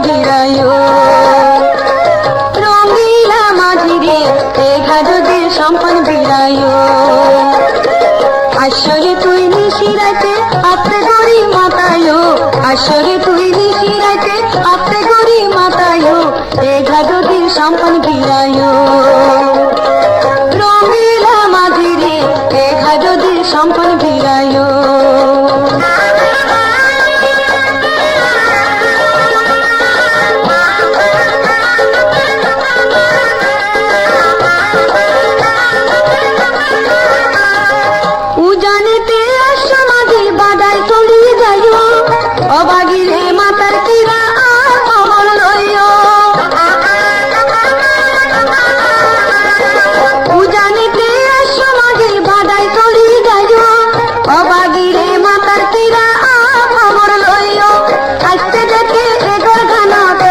ভিড়ায় রঙিলা মাঝিরে ঘাটদের সম্পন ভিড়ায় আসরে তুই নিশিরাতে আপনি গরি মাতায় আসরে তুই নিশিরাতে আপনি গরি মাতায় ঘাটদের সম্পন ভিড়ায় রঙিলা মাঝিরে ঘাটদের সম্পন ভিড়ায় অবাগিরে মাতার কিরা আমল লইয় উজানিতে সমাজে বাদাই চলি যায় অবাগিরে মাতার কিরা আমল লইয় আসতে যেতে এগর গানত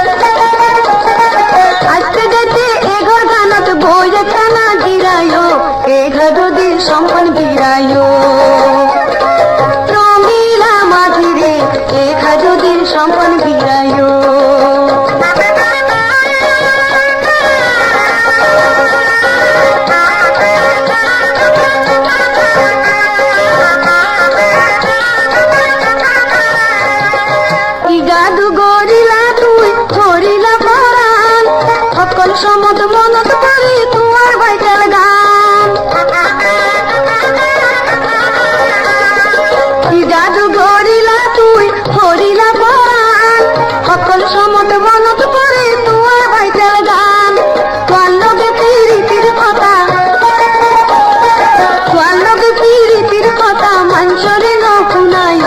আসতে যেতে এগর গানত বইয়ে কানা গিরায় এ ঘাটদি সম্পন গিরায় সম্পন ভিড়ায় জাদু গরিলা তুই ধরিলা পরাণ সকল সমত মনত করি তোমার ভাইটাল গান জাদু গরিলা তুই হরিলা সকল সমত মনত পড়ে তোমার ভাইটাল গান তোর লগে প্রীতির কথা তোর লগে প্রীতির কথা মানুষরে ন শুনায়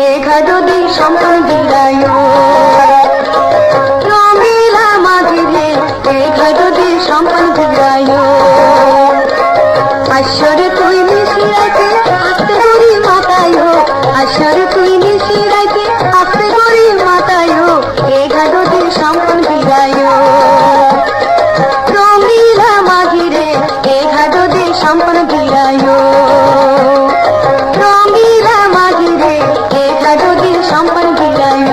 এ ঘাটদি সম্পন ভিড়ায় রঙিলা মাঝিরে এ ঘাটদি সম্পন ভিড়ায় আসরে তুই নিশিরাইতে আস্তে করি মাতায় আসরে তুই নিশিরাইতে আস্তে করি মাতায় এ ঘাটদি সম্পন ভিড়ায় রঙিলা মাঝিরে এ ঘাটদি সম্পন ভিড়ায় রঙিলা মাঝিরে এ ঘাটদি সম্পন ভিড়ায়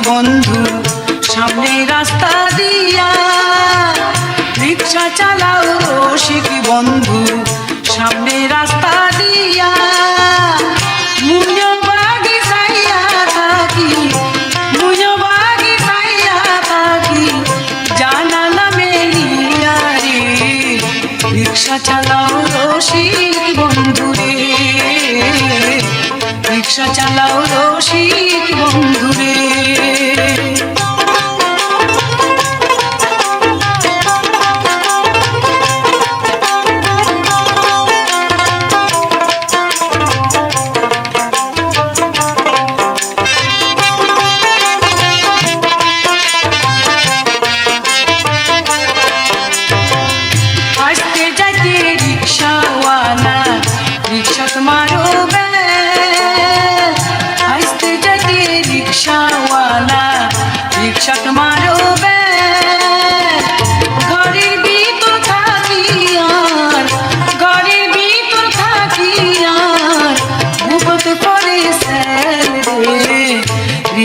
বন্ধু সামনে রাস্তা দিয়া রিক্সা চালাও রসিক বন্ধু সামনে রাস্তা দিয়া মুño বাগি সাইয়া থাকি মুño বাগি সাইয়া থাকি জানালা মেলিয়া রে রিক্সা চালাও রসিক বন্ধু রে রিক্সা চালাও রসিক বন্ধু রে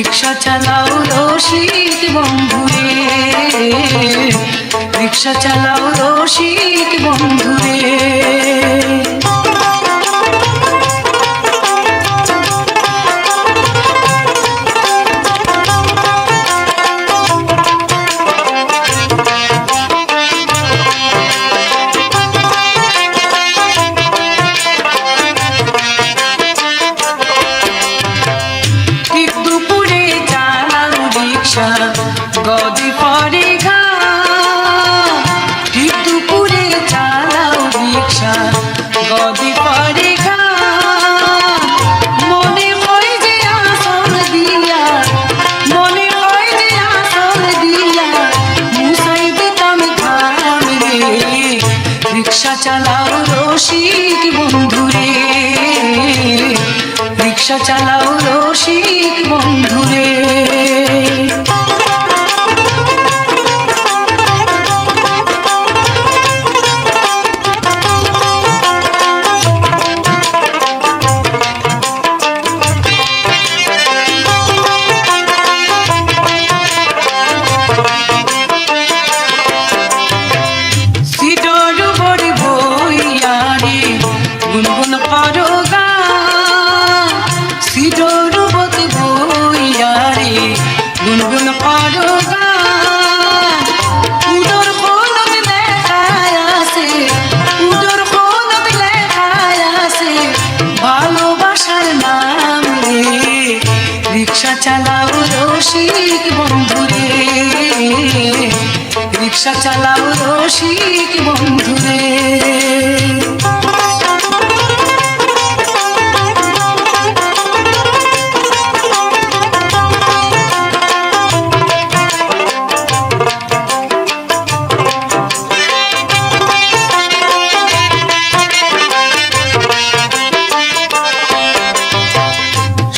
রিক্সা চালাও রসিক বন্ধু রে রিক্সা চালাও রসিক বন্ধু রে গদি পরে গান মনে হয় যে আসল দিয়া মনে হয় যে আসল দিয়া মুসাই দিতাম ধাম রে রিক্সা চালাও রসিক বন্ধুরে রিক্সা চালাও রসিক বন্ধুরে গুনগুন করো গান সিডোর বতে বইয়া রে গুনগুন করো গান উদর কোনত লেখায় আছে উদর কোনত লেখায় আছে ভালোবাসার নাম রে রিক্সা চালাও রসিক বন্ধুরে রিক্সা চালাও রসিক বন্ধুরে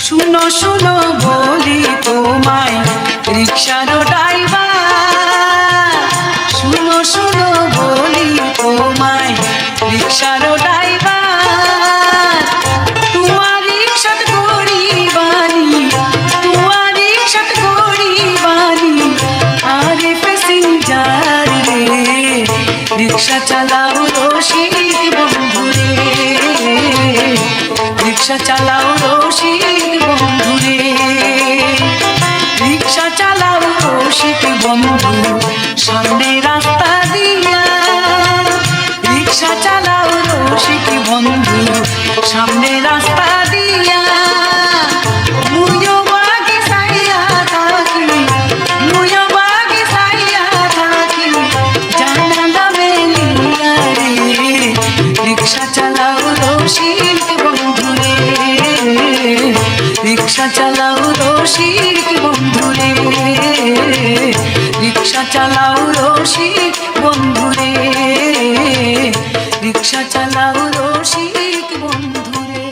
শুনো শুনো বলি তোমায় রিক্সার ড্রাইভার শুনো শুনো বলি তোমায় রিক্সার ড্রাইভার তোমার রিক্সাত গরিবানি তোমার রিক্সাত গরিবানি আরে প্যাসেঞ্জার রে রিক্সা চালাও রসিক বন্ধুরে রিক্সা চালাও রসিক বন্ধুরে রিক্সা চালাও রসিক বন্ধু সামনে রাস্তা দিয়া রিক্সা চালাও রসিক বন্ধু সামনে রাস্তা দিয়া মুয়ো বাগে সাইয়া থাকি মুয়ো বাগে সাইয়া থাকি জানালা মেলিয়া রে রিক্সা চালাও রসিক বন্ধুরে রিক্সা চালাও রসিক বন্ধুরে রিক্সা চালাও রসিক বন্ধুরে রিক্সা চালাও রসিক বন্ধুরে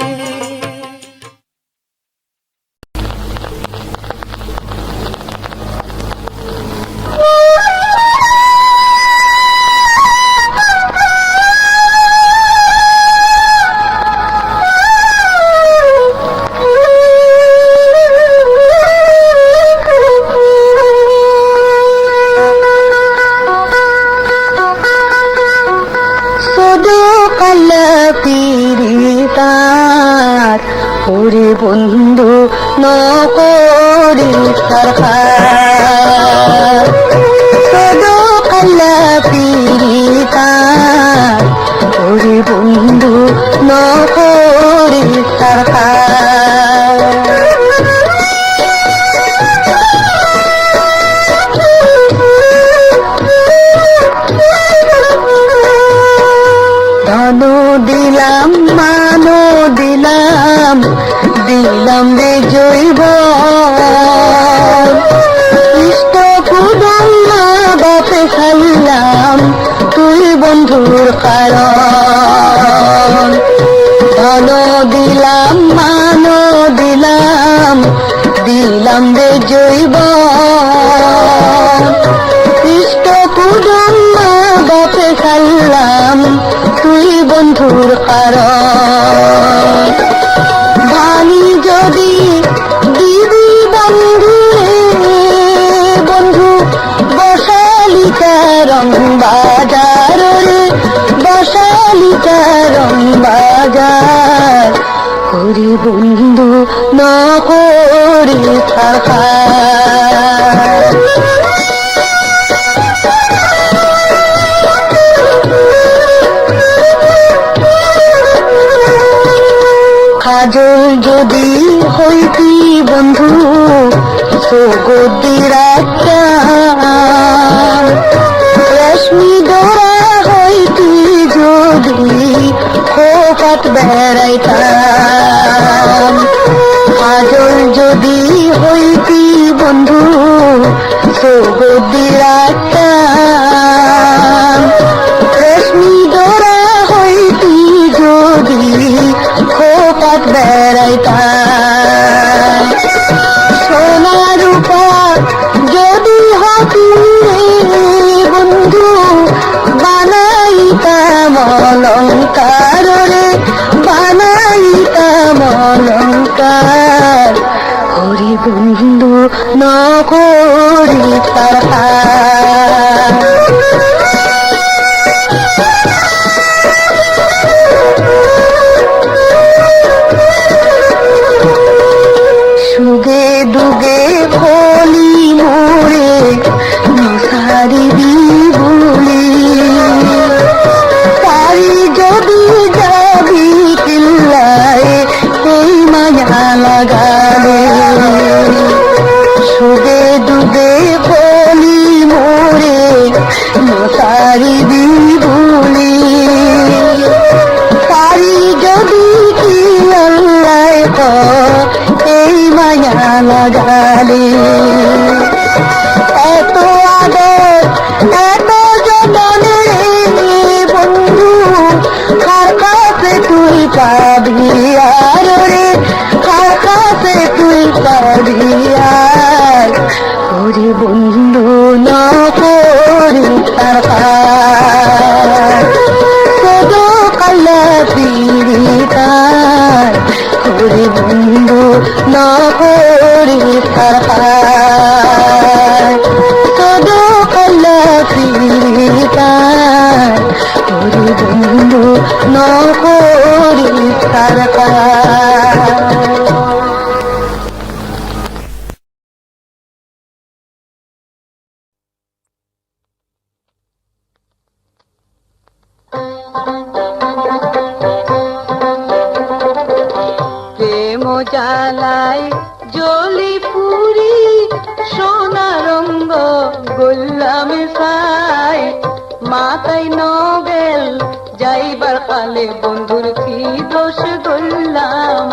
ওরে বন্ধু নকরি সরকার সদকাল্লা পিরিতার ওরে বন্ধু নকরি সরকার ধন দিলাম মানো দিলাম দিলাম রে জৈব ইষ্ট কুদম বাপে খাইলাম তুই বন্ধুর কারণ ধন দিলাম মানো দিলাম দিলাম রে জৈব ইষ্ট কুদম বাপে খাইলাম তুই বন্ধুর কারণ ভানি যদি দিদি বন্ধু বন্ধু বসালিকা রং বাজার রে বসালিকা রং বাজার করি বন্ধু ন করি থাকা কাজল যদি হইতি বন্ধু সুগদির একটা রেশমি ডোরা হইতি যদি পথ বেড়াইতাম। কাজল যদি হইতি বন্ধু সৌগদি রাখতাম। রেশমি ডোরা হইতি যদি পথ বেড়াইতাম। সোনা রূপা যদি হতি বন্ধু বানাইতাম অলঙ্কার রে, বানাইতাম অলঙ্কার। হরি বন্ধু ন করি তার। সুগে দুগে ফলি মোরে মশারি বিবুলি। তারি যদি যাবি কিল্লায় এই মায়া লাগালে। সুগে দুগে ফলি মোরে মশারি বিবুলি। তারি যদি কিল্লায় এই মায়া লাগালে। এত আদর এত যতনে বন্ধু কার কাছে তুই পাবি আর রে, কার কাছে তুই পাবি আর। ওরে বন্ধু ন করি তার। সদো কাল্লা পীড়িতার। ওরে বন্ধু ন করি তার। সদো কাল্লা পীড়িতার। ওরে বন্ধু ন করি তার। প্রেম জ্বালায় জলি পুরি সোনা রঙ্গ গোল্লাম সাই। মাথায় নগেল যাইবার কালে বন্ধুর কি দোষ গোল্লাম।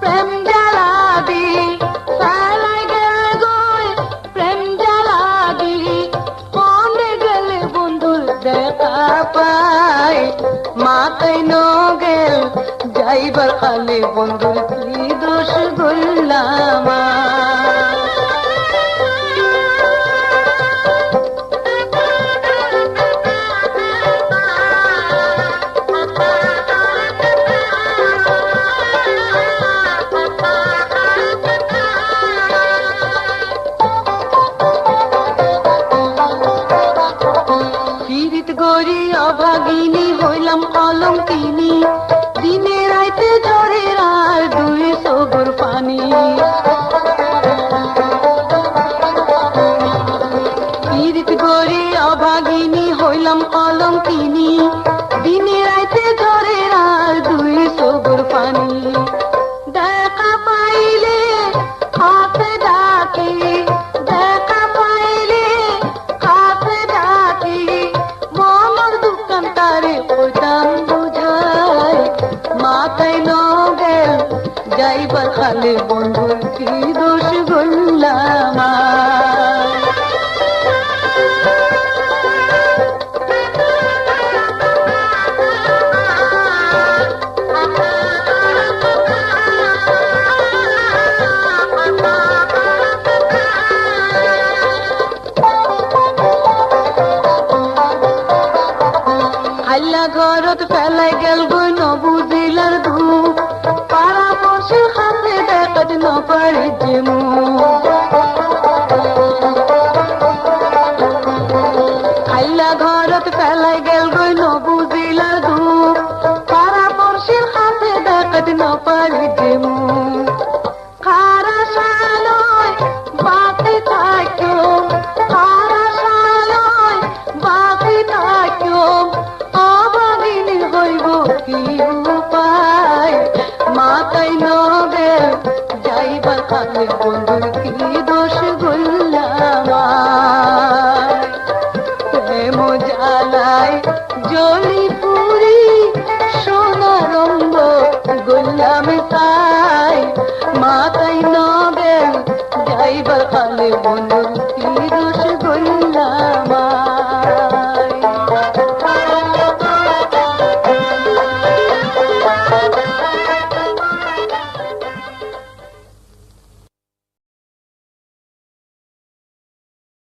প্রেম জ্বালাবি সালাই গেল গই, প্রেম জ্বালাবি কোনে গেলে বন্ধুর দেখা পায়। মাথায় নগেল যাইবার কালে বন্ধুর কি দোষ গোল্লাম। গরি অভাগিনী হইলাম কলঙ্কিনী। দিনে রাইতে ঝরে আর দুই সগর পানি। পীড়িত গরি অভাগিনী হইলাম কলঙ্কিনী। দিনে রাইতে ঝরে আর দুই সগর পানি। দেখা পাইলে হাতে ডাকি, দেখা পাইলে হাতে ডাকি। মনের দোকান তারে কইতাম বুঝাই। মাথায় নগেল যাইবার কালে বন্ধুর কি দোষ গোল্লাম। হাল্লা ঘরত ফেলাই গেল গই নবুজিলার ধূপ। পাড়া বসে হাতে দেখাতে ন পারে যে মুখ। হাল্লা ঘরত ফেলাই গেল গই নবুজিলার ধূপ। পাড়া বসে হাতে দেখাতে ন পারে যে মুখ। খারা সালয় বাতি থাকো, খারা সালয় বাতি থাকো। অভাগিনী হইব কি উপায়। মাথায় নগেল যাইবার কালে বন্ধুর কি দোষ বন্ধু